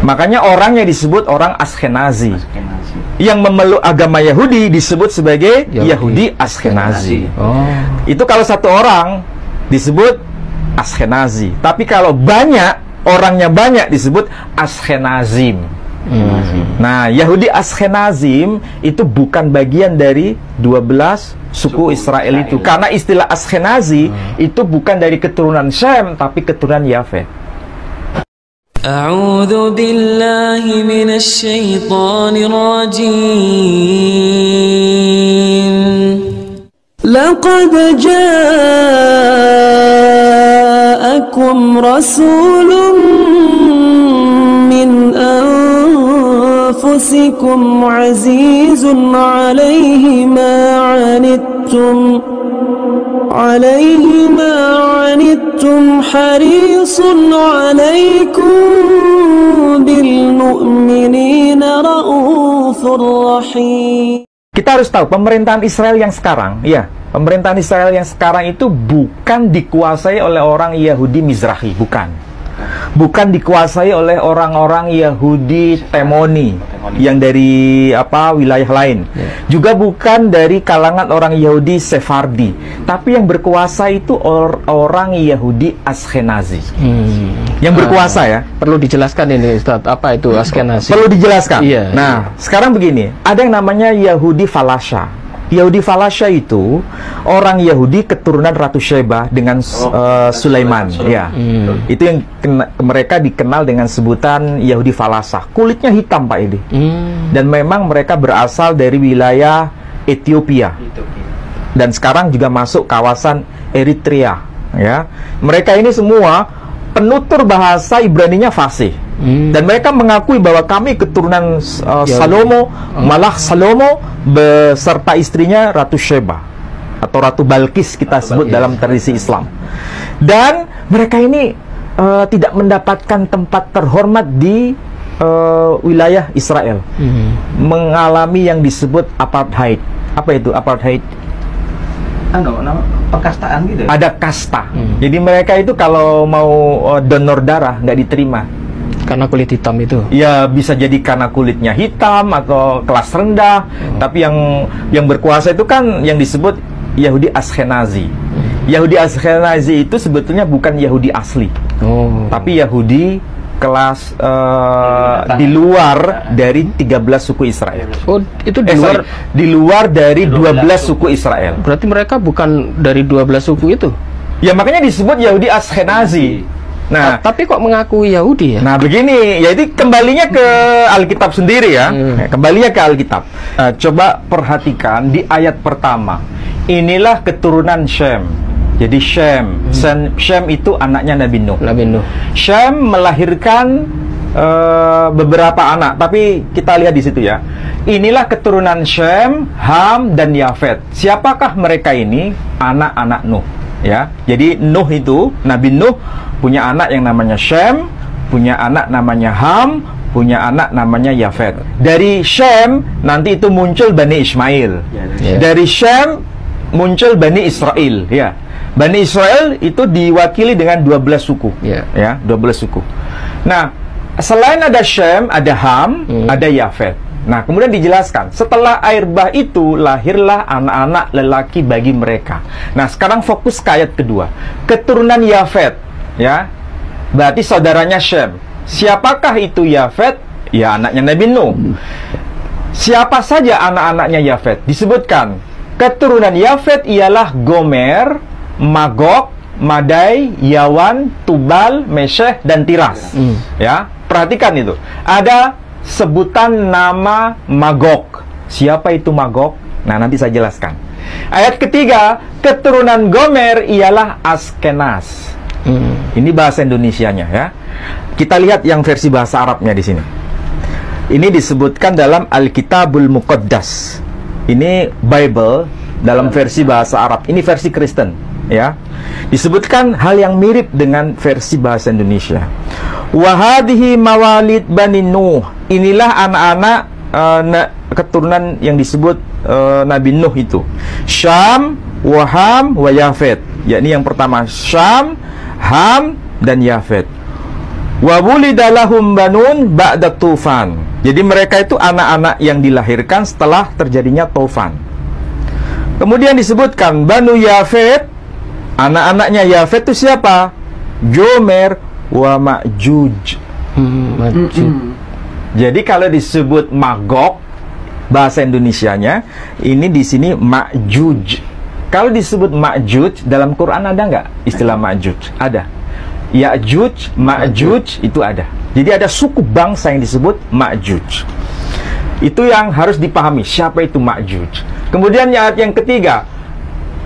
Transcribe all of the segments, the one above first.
Makanya orangnya disebut orang Ashkenazi. Yang memeluk agama Yahudi disebut sebagai Yahudi Ashkenazi. Itu kalau satu orang disebut Ashkenazi. Tapi kalau banyak, orangnya banyak disebut Ashkenazim. Nah, Yahudi Ashkenazim itu bukan bagian dari 12 suku Israel itu. Karena istilah Ashkenazi itu bukan dari keturunan Shem, tapi keturunan Yafet. A'udzu billahi minasy syaithanir rajim. Laqad ja'akum rasulun min anfusikum azizun 'alaihi ma 'anittum harisun 'alaikum bil mu'minina raufur rahim. Kita harus tahu pemerintahan Israel yang sekarang, pemerintahan Israel yang sekarang itu bukan dikuasai oleh orang Yahudi Mizrahi, bukan dikuasai oleh orang-orang Yahudi Temoni yang dari wilayah lain, juga bukan dari kalangan orang Yahudi Sefardi, tapi yang berkuasa itu orang Yahudi Ashkenazi. Yang berkuasa ya. Perlu dijelaskan ini Ustaz, apa itu Ashkenazi? Perlu dijelaskan. Nah, sekarang begini, ada yang namanya Yahudi Falasha. Yahudi Falasha itu orang Yahudi keturunan Ratu Sheba dengan Sulaiman. Itu yang mereka dikenal dengan sebutan Yahudi Falasha. Kulitnya hitam, Pak Edi. Dan memang mereka berasal dari wilayah Ethiopia. Dan sekarang juga masuk kawasan Eritrea. Mereka ini semua penutur bahasa Ibraninya fasih. Dan mereka mengakui bahwa kami keturunan Salomo, malah Salomo beserta istrinya Ratu Sheba atau Ratu Balkis kita sebut dalam tradisi Islam. Dan mereka ini tidak mendapatkan tempat terhormat di wilayah Israel. Mengalami yang disebut apartheid. Apa itu apartheid? Perkastaan gitu. Ada kasta. Jadi mereka itu kalau mau donor darah nggak diterima. Karena kulit hitam itu. Ya bisa jadi karena kulitnya hitam atau kelas rendah. Tapi yang berkuasa itu kan yang disebut Yahudi Ashkenazi. Yahudi Ashkenazi itu sebetulnya bukan Yahudi asli. Tapi Yahudi kelas di luar dari 13 suku Israel. Itu di luar dari 12 suku Israel. Berarti mereka bukan dari 12 suku itu? Ya makanya disebut Yahudi Ashkenazi. Nah, tapi kok mengaku Yahudi ya? Nah, begini, jadi kembalinya ke Alkitab sendiri ya. Kembalinya ke Alkitab. Coba perhatikan di ayat pertama. Inilah keturunan Shem. Jadi Shem itu anaknya Nabi Nuh. Shem melahirkan beberapa anak, tapi kita lihat di situ ya. Inilah keturunan Shem, Ham dan Yafet. Siapakah mereka ini? Anak-anak Nuh. Ya, jadi Nuh itu, Nabi Nuh punya anak yang namanya Shem, punya anak namanya Ham, punya anak namanya Yafet. Dari Shem nanti itu muncul Bani Ismail. Dari Shem muncul Bani Israel. Ya, Bani Israel itu diwakili dengan 12 suku. Ya, 12 suku. Nah, selain ada Shem, ada Ham, ada Yafet. Nah, kemudian dijelaskan, setelah air bah itu, lahirlah anak-anak lelaki bagi mereka. Nah, sekarang fokus ke ayat kedua. Keturunan Yafet, ya, berarti saudaranya Shem. Siapakah itu Yafet? Ya, anaknya Nabi Nuh. Siapa saja anak-anaknya Yafet? Disebutkan, keturunan Yafet ialah Gomer, Magog, Madai, Yawan, Tubal, Meshech, dan Tiras. Ya, perhatikan itu. Ada sebutan nama Magog. Siapa itu Magog? Nah, nanti saya jelaskan. Ayat ketiga, keturunan Gomer ialah Askenaz. Ini bahasa Indonesianya ya. Kita lihat yang versi bahasa Arabnya di sini. Ini disebutkan dalam Alkitabul Muqaddas. Ini Bible dalam versi bahasa Arab. Ini versi Kristen ya. Disebutkan hal yang mirip dengan versi bahasa Indonesia. Wahadihi mawalid Bani Nuh. Inilah anak-anak keturunan yang disebut Nabi Nuh itu. Syam, Waham, wa Yafet. Yakni yang pertama Syam, Ham, dan Yafet. Wa wulida lahum banun ba'da tufan. Jadi mereka itu anak-anak yang dilahirkan setelah terjadinya tufan. Kemudian disebutkan Banu Yafet, anak-anaknya Yafet itu siapa? Gomer wa Ma'juj. Jadi kalau disebut Magog, bahasa Indonesianya, ini di sini Ma'juj. Kalau disebut Ma'juj, dalam Quran ada nggak istilah Ma'juj? Ada. Ya'juj, Ma'juj itu ada. Jadi ada suku bangsa yang disebut Ma'juj. Itu yang harus dipahami, siapa itu Ma'juj. Kemudian ayat yang ketiga,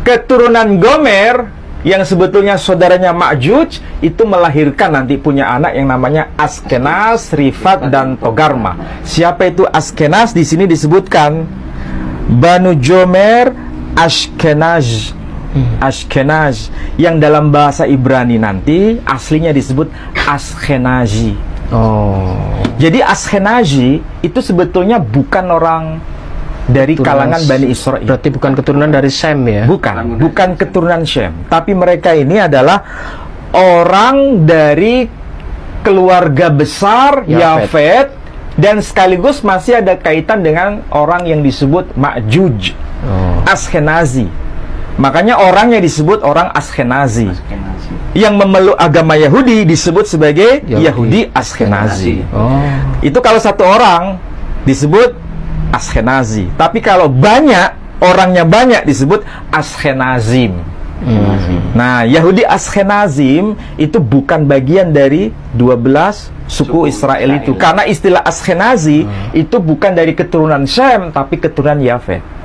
keturunan Gomer yang sebetulnya saudaranya Ma'juj itu melahirkan nanti punya anak yang namanya Askenaz, Rifat, dan Togarma. Siapa itu Askenaz? Di sini disebutkan Banu Jomer Ashkenaz. Ashkenaz yang dalam bahasa Ibrani nanti aslinya disebut Ashkenazi. Jadi Ashkenazi itu sebetulnya bukan orang dari kalangan Bani Israel. Berarti bukan keturunan dari Sem ya? Bukan keturunan Shem. Tapi mereka ini adalah orang dari keluarga besar Yafet, dan sekaligus masih ada kaitan dengan orang yang disebut Ma'juj, Ashkenazi. Makanya orangnya disebut orang Ashkenazi. Yang memeluk agama Yahudi disebut sebagai Yahudi Ashkenazi. Itu kalau satu orang disebut Ashkenazi. Tapi kalau orangnya banyak disebut Ashkenazim. Nah, Yahudi Ashkenazim itu bukan bagian dari 12 suku Israel itu. Karena istilah Ashkenazi itu bukan dari keturunan Shem, tapi keturunan Yafet.